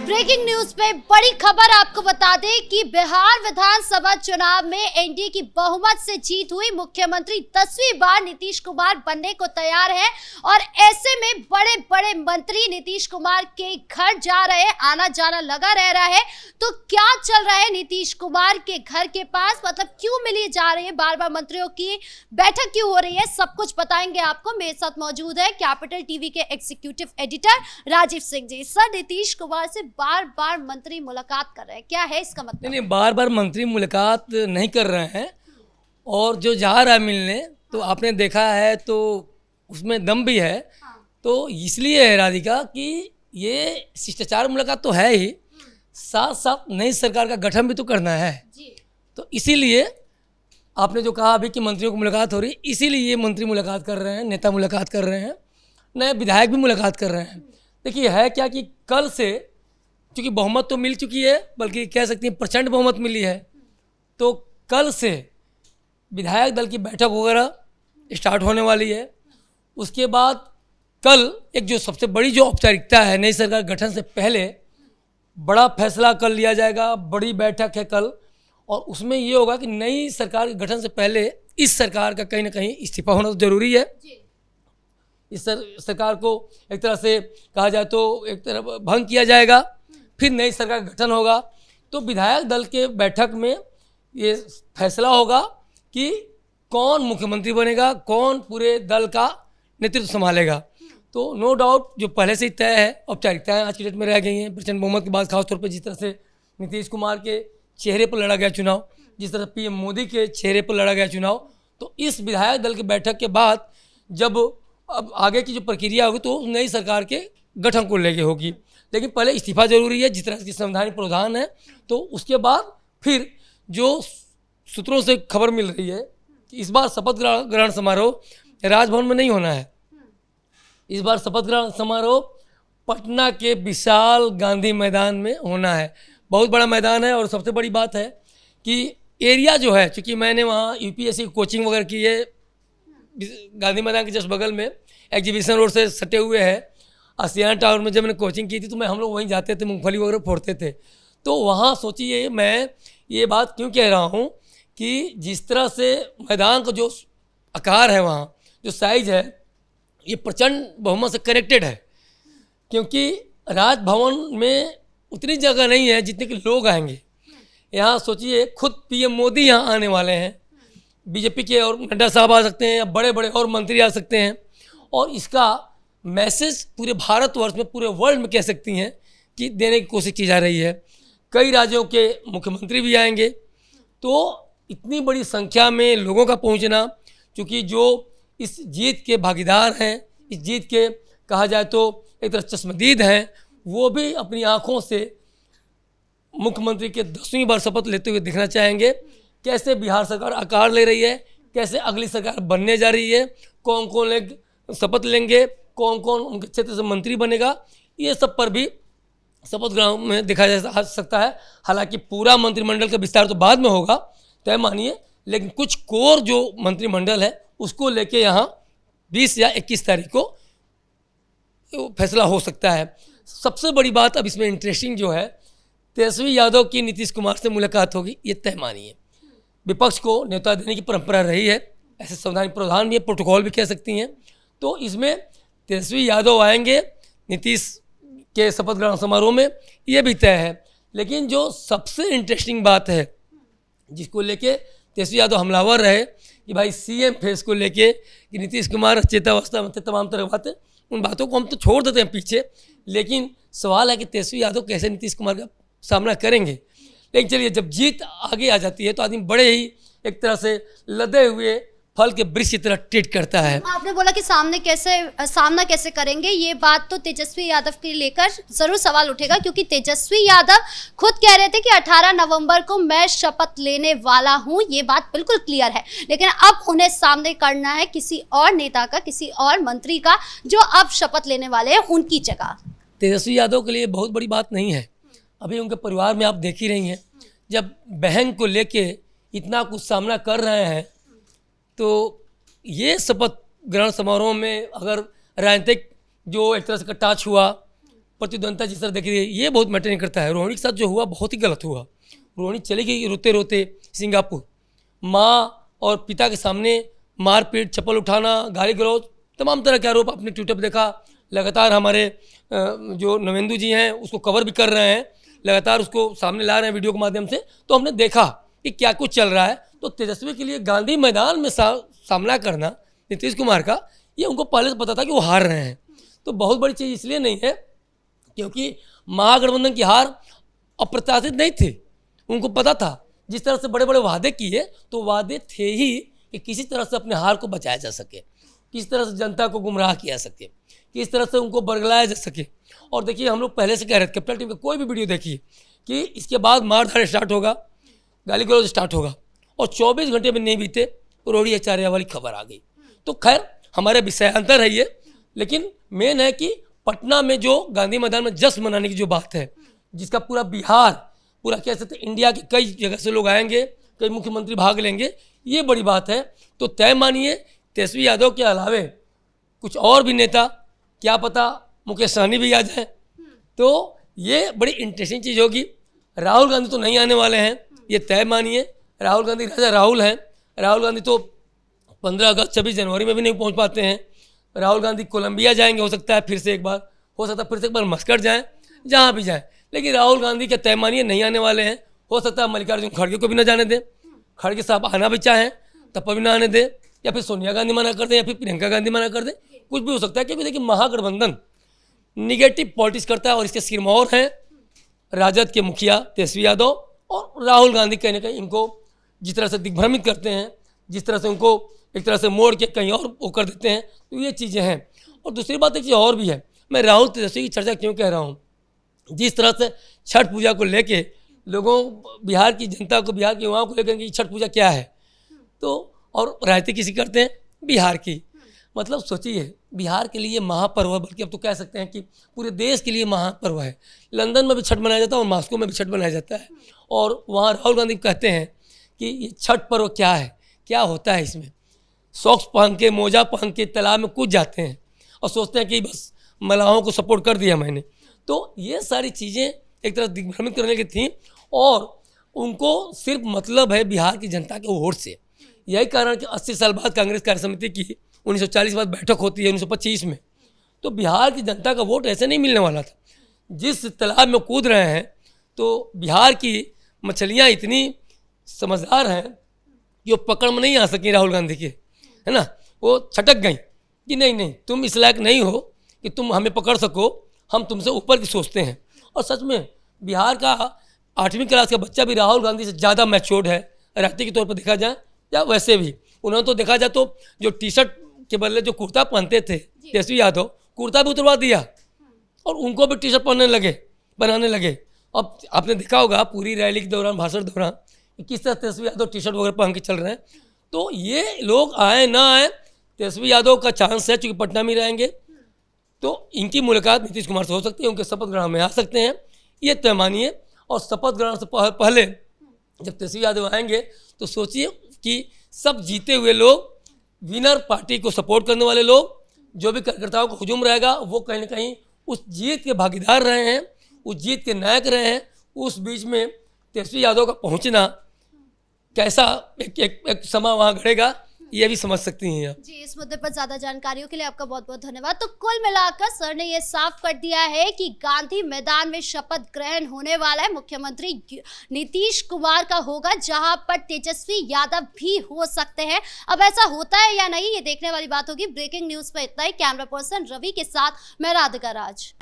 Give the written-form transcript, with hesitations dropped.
Breaking news पे बड़ी खबर आपको बता दें कि बिहार विधानसभा चुनाव में एनडीए की बहुमत से जीत हुई। मुख्यमंत्री 10वीं बार नीतीश कुमार बनने को तैयार हैं और ऐसे में बड़े बड़े मंत्री नीतीश कुमार के घर जा रहे हैं, आना जाना लगा रह रहा है। तो क्या चल रहा है नीतीश कुमार के घर के पास, मतलब क्यों मिली जा रही है, बार बार मंत्रियों की बैठक क्यों हो रही है, सब कुछ बताएंगे आपको। मेरे साथ मौजूद है कैपिटल टीवी के executive editor Rajiv Singh ji. Sir, Nitish Kumar से बार बार मंत्री मुलाकात कर रहे हैं, क्या है इसका मतलब? नहीं, बार बार मंत्री मुलाकात नहीं कर रहे हैं और जो जा रहा है मिलने, तो आपने देखा है तो उसमें दम भी है। तो इसलिए है राधिका कि ये शिष्टाचार मुलाकात तो है ही, साथ साथ नई सरकार का गठन भी तो करना है जी। तो इसीलिए आपने जो कहा अभी कि मंत्रियों की मुलाकात हो रही, इसीलिए ये मंत्री मुलाकात कर रहे हैं, नेता मुलाकात कर रहे हैं, नए विधायक भी मुलाकात कर रहे हैं। देखिए है क्या कि कल से क्योंकि बहुमत तो मिल चुकी है, बल्कि कह सकती हैं प्रचंड बहुमत मिली है, तो कल से विधायक दल की बैठक वगैरह स्टार्ट होने वाली है। उसके बाद कल एक जो सबसे बड़ी जो औपचारिकता है, नई सरकार गठन से पहले बड़ा फैसला कल लिया जाएगा, बड़ी बैठक है कल, और उसमें ये होगा कि नई सरकार के गठन से पहले इस सरकार का कहीं ना कहीं इस्तीफा होना तो जरूरी है। इस सरकार को एक तरह से कहा जाए तो एक तरह भंग किया जाएगा, फिर नई सरकार का गठन होगा। तो विधायक दल के बैठक में ये फैसला होगा कि कौन मुख्यमंत्री बनेगा, कौन पूरे दल का नेतृत्व संभालेगा। तो नो डाउट जो पहले से ही तय है, औपचारिकताएँ आज की डेट में रह गई हैं प्रचंड बहुमत के बाद, खासतौर पर जिस तरह से नीतीश कुमार के चेहरे पर लड़ा गया चुनाव, जिस तरह पीएम मोदी के चेहरे पर लड़ा गया चुनाव, तो इस विधायक दल की बैठक के बाद जब अब आगे की जो प्रक्रिया होगी तो नई सरकार के गठन को लेके होगी। लेकिन पहले इस्तीफा जरूरी है, जिस तरह की संवैधानिक प्रावधान है। तो उसके बाद फिर जो सूत्रों से खबर मिल रही है कि इस बार शपथ ग्रहण समारोह राजभवन में नहीं होना है। इस बार शपथ ग्रहण समारोह पटना के विशाल गांधी मैदान में होना है। बहुत बड़ा मैदान है और सबसे बड़ी बात है कि एरिया जो है, चूँकि मैंने वहाँ यूपीएससी कोचिंग वगैरह की है, गांधी मैदान के जस्ट बगल में एग्जीबिशन रोड से सटे हुए है। आसियाना टावर में जब मैंने कोचिंग की थी तो हम लोग वहीं जाते थे, मूंगफली वगैरह फोड़ते थे। तो वहाँ सोचिए, मैं ये बात क्यों कह रहा हूँ कि जिस तरह से मैदान का जो आकार है, वहाँ जो साइज है, ये प्रचंड बहुमत से कनेक्टेड है। क्योंकि राजभवन में उतनी जगह नहीं है जितने के लोग आएंगे। यहाँ सोचिए खुद पीएम मोदी यहाँ आने वाले हैं, बीजेपी के और नड्डा साहब आ सकते हैं, या बड़े बड़े और मंत्री आ सकते हैं, और इसका मैसेज पूरे भारतवर्ष में, पूरे वर्ल्ड में कह सकती हैं कि देने की कोशिश की जा रही है। कई राज्यों के मुख्यमंत्री भी आएंगे। तो इतनी बड़ी संख्या में लोगों का पहुंचना, क्योंकि जो इस जीत के भागीदार हैं, इस जीत के कहा जाए तो एक तरह चश्मदीद हैं, वो भी अपनी आँखों से मुख्यमंत्री के 10वीं बार शपथ लेते हुए दिखना चाहेंगे। कैसे बिहार सरकार आकार ले रही है, कैसे अगली सरकार बनने जा रही है, कौन कौन लोग शपथ लेंगे, कौन कौन उनके क्षेत्र से मंत्री बनेगा, ये सब पर भी शपथ ग्रहण में देखा जा सकता है। हालांकि पूरा मंत्रिमंडल का विस्तार तो बाद में होगा, तय मानिए, लेकिन कुछ कोर जो मंत्रिमंडल है उसको लेके यहाँ 20 या 21 तारीख को फैसला हो सकता है। सबसे बड़ी बात अब इसमें इंटरेस्टिंग जो है, तेजस्वी यादव की नीतीश कुमार से मुलाकात होगी, ये तय मानिए। विपक्ष को न्योता देने की परंपरा रही है, ऐसे संवैधानिक प्रावधान भी है, प्रोटोकॉल भी कह सकती हैं। तो इसमें तेजस्वी यादव आएंगे नीतीश के शपथ ग्रहण समारोह में, ये भी तय है। लेकिन जो सबसे इंटरेस्टिंग बात है, जिसको लेके तेजस्वी यादव हमलावर रहे कि भाई सीएम फेस को लेके कि नीतीश कुमार चेतावस्था में थे, तमाम तरह बातें, उन बातों को हम तो छोड़ देते हैं पीछे, लेकिन सवाल है कि तेजस्वी यादव कैसे नीतीश कुमार का सामना करेंगे। लेकिन चलिए, जब जीत आगे आ जाती है तो आदमी बड़े ही एक तरह से लदे हुए फल के वृक्ष की तरह ट्रीट करता है। आपने बोला कि सामना कैसे करेंगे, ये बात तो तेजस्वी यादव के लेकर जरूर सवाल उठेगा, क्योंकि तेजस्वी यादव खुद कह रहे थे कि 18 नवंबर को मैं शपथ लेने वाला हूं, ये बात बिल्कुल क्लियर है। लेकिन अब उन्हें सामने करना है किसी और नेता का, किसी और मंत्री का, जो अब शपथ लेने वाले हैं उनकी जगह। तेजस्वी यादव के लिए बहुत बड़ी बात नहीं है। अभी उनके परिवार में आप देख ही रही हैं, जब बहन को लेके इतना कुछ सामना कर रहे हैं, तो ये शपथ ग्रहण समारोह में अगर राजनीतिक जो एक तरह से टच हुआ, प्रतिद्वंदता जिस तरह देख रही है, ये बहुत मैटर नहीं करता है। रोहिणी के साथ जो हुआ बहुत ही गलत हुआ। रोहिणी चली गई रोते रोते सिंगापुर, माँ और पिता के सामने मारपीट, चप्पल उठाना, गाली गलौज, तमाम तरह के आरोप आपने ट्विटर पर देखा। लगातार हमारे जो नवेंदु जी हैं उसको कवर भी कर रहे हैं, लगातार उसको सामने ला रहे हैं वीडियो के माध्यम से। तो हमने देखा कि क्या कुछ चल रहा है। तो तेजस्वी के लिए गांधी मैदान में सामना करना नीतीश कुमार का, ये उनको पहले से पता था कि वो हार रहे हैं। तो बहुत बड़ी चीज़ इसलिए नहीं है क्योंकि महागठबंधन की हार अप्रत्याशित नहीं थी। उनको पता था जिस तरह से बड़े बड़े वादे किए, तो वादे थे ही कि किसी तरह से अपने हार को बचाया जा सके, किस तरह से जनता को गुमराह किया सके, किस तरह से उनको बरगलाया जा सके। और देखिए, हम लोग पहले से कह रहे थे, कैपिटल टीवी का कोई भी वीडियो देखिए कि इसके बाद मारधाड़ स्टार्ट होगा, गाली गलौज स्टार्ट होगा, और 24 घंटे में नहीं बीते रोहिणी आचार्य वाली खबर आ गई। तो खैर हमारे विषयांतर है ये, लेकिन मेन है कि पटना में जो गांधी मैदान में जश्न मनाने की जो बात है, जिसका पूरा बिहार, पूरा कह सकते इंडिया के कई जगह से लोग आएंगे, कई मुख्यमंत्री भाग लेंगे, ये बड़ी बात है। तो तय मानिए तेजस्वी यादव के अलावे कुछ और भी नेता, क्या पता मुकेश सहनी भी आ जाए, तो ये बड़ी इंटरेस्टिंग चीज़ होगी। राहुल गांधी तो नहीं आने वाले हैं, ये तय मानिए। राहुल गांधी राजा राहुल हैं। राहुल गांधी तो 15 अगस्त 26 जनवरी में भी नहीं पहुंच पाते हैं। राहुल गांधी कोलंबिया जाएंगे, हो सकता है फिर से एक बार, हो सकता है फिर से एक बार मस्कट जाएं, जहाँ भी जाएं, लेकिन राहुल गांधी के तय मानिए नहीं आने वाले हैं। हो सकता है मल्लिकार्जुन खड़गे को भी ना जाने दें, खड़गे साहब आना भी चाहें तब भी ना आने दें, या फिर सोनिया गांधी मना कर दें, या फिर प्रियंका गांधी मना कर दें, कुछ भी हो सकता है। क्योंकि देखिए, महागठबंधन निगेटिव पॉलिटिक्स करता है और इसके सिरमौर हैं राजद के मुखिया तेजस्वी यादव और राहुल गांधी। कहीं ना कहीं इनको जिस तरह से दिग्भ्रमित करते हैं, जिस तरह से उनको एक तरह से मोड़ के कहीं और वो कर देते हैं, तो ये चीज़ें हैं। और दूसरी बात एक चीज़ और भी है, मैं राहुल तेजस्वी की चर्चा क्यों कह रहा हूँ, जिस तरह से छठ पूजा को लेके लोगों, बिहार की जनता को, बिहार के युवाओं को लेकर कि छठ पूजा क्या है, तो और राजनीति किसी करते हैं बिहार की। मतलब सोचिए, बिहार के लिए महापर्व है, बल्कि अब तो कह सकते हैं कि पूरे देश के लिए महापर्व है। लंदन में भी छठ मनाया जाता है और मॉस्को में भी छठ मनाया जाता है। और वहाँ राहुल गांधी कहते हैं कि ये छठ पर्व क्या है, क्या होता है इसमें। सॉक्स पहन के, मोजा पहन के तालाब में कूद जाते हैं और सोचते हैं कि बस मलाहों को सपोर्ट कर दिया मैंने। तो ये सारी चीज़ें एक तरह दिग्भ्रमित करने की थी, और उनको सिर्फ मतलब है बिहार की जनता के वोट से। यही कारण कि 80 साल बाद कांग्रेस कार्य समिति की 1940 बाद बैठक होती है 1925 में, तो बिहार की जनता का वोट ऐसे नहीं मिलने वाला था। जिस तालाब में कूद रहे हैं, तो बिहार की मछलियाँ इतनी समझदार हैं कि वो पकड़ में नहीं आ सकी राहुल गांधी के, है ना। वो छटक गई कि नहीं नहीं, तुम इस लायक नहीं हो कि तुम हमें पकड़ सको, हम तुमसे ऊपर की सोचते हैं। और सच में बिहार का 8वीं क्लास का बच्चा भी राहुल गांधी से ज़्यादा मैच्योर्ड है, राजनीति के तौर पर देखा जाए या वैसे भी। उन्होंने तो देखा जाए तो जो टी शर्ट के बदले जो कुर्ता पहनते थे तेजस्वी यादव, कुर्ता भी उतरवा दिया और उनको भी टी शर्ट बनाने लगे। अब आपने देखा होगा पूरी रैली के दौरान, भाषण दौरान, किस तरह तेजस्वी यादव टी शर्ट वगैरह पहन के चल रहे हैं। तो ये लोग आए ना आए, तेजस्वी यादव का चांस है, चूँकि पटना में रहेंगे, तो इनकी मुलाकात नीतीश कुमार से हो सकती है, उनके शपथ ग्रहण में आ सकते हैं, ये तय मानिए। और शपथ ग्रहण से पहले जब तेजस्वी यादव आएंगे, तो सोचिए कि सब जीते हुए लोग, विनर पार्टी को सपोर्ट करने वाले लोग, जो भी कार्यकर्ताओं का हुजूम रहेगा, वो कहीं ना कहीं उस जीत के भागीदार रहे हैं, उस जीत के नायक रहे हैं। उस बीच में तेजस्वी यादव का पहुंचना कैसा एक समा वहाँ घड़ेगा, ये भी समझ सकती हैं आप। जी, इस मुद्दे पर ज्यादा जानकारियों के लिए आपका बहुत बहुत धन्यवाद। तो कुल मिलाकर सर ने ये साफ कर दिया है कि गांधी मैदान में शपथ ग्रहण होने वाला है, मुख्यमंत्री नीतीश कुमार का होगा, जहां पर तेजस्वी यादव भी हो सकते हैं। अब ऐसा होता है या नहीं, ये देखने वाली बात होगी। ब्रेकिंग न्यूज पर इतना ही। कैमरा पर्सन रवि के साथ मैं राधिका राज।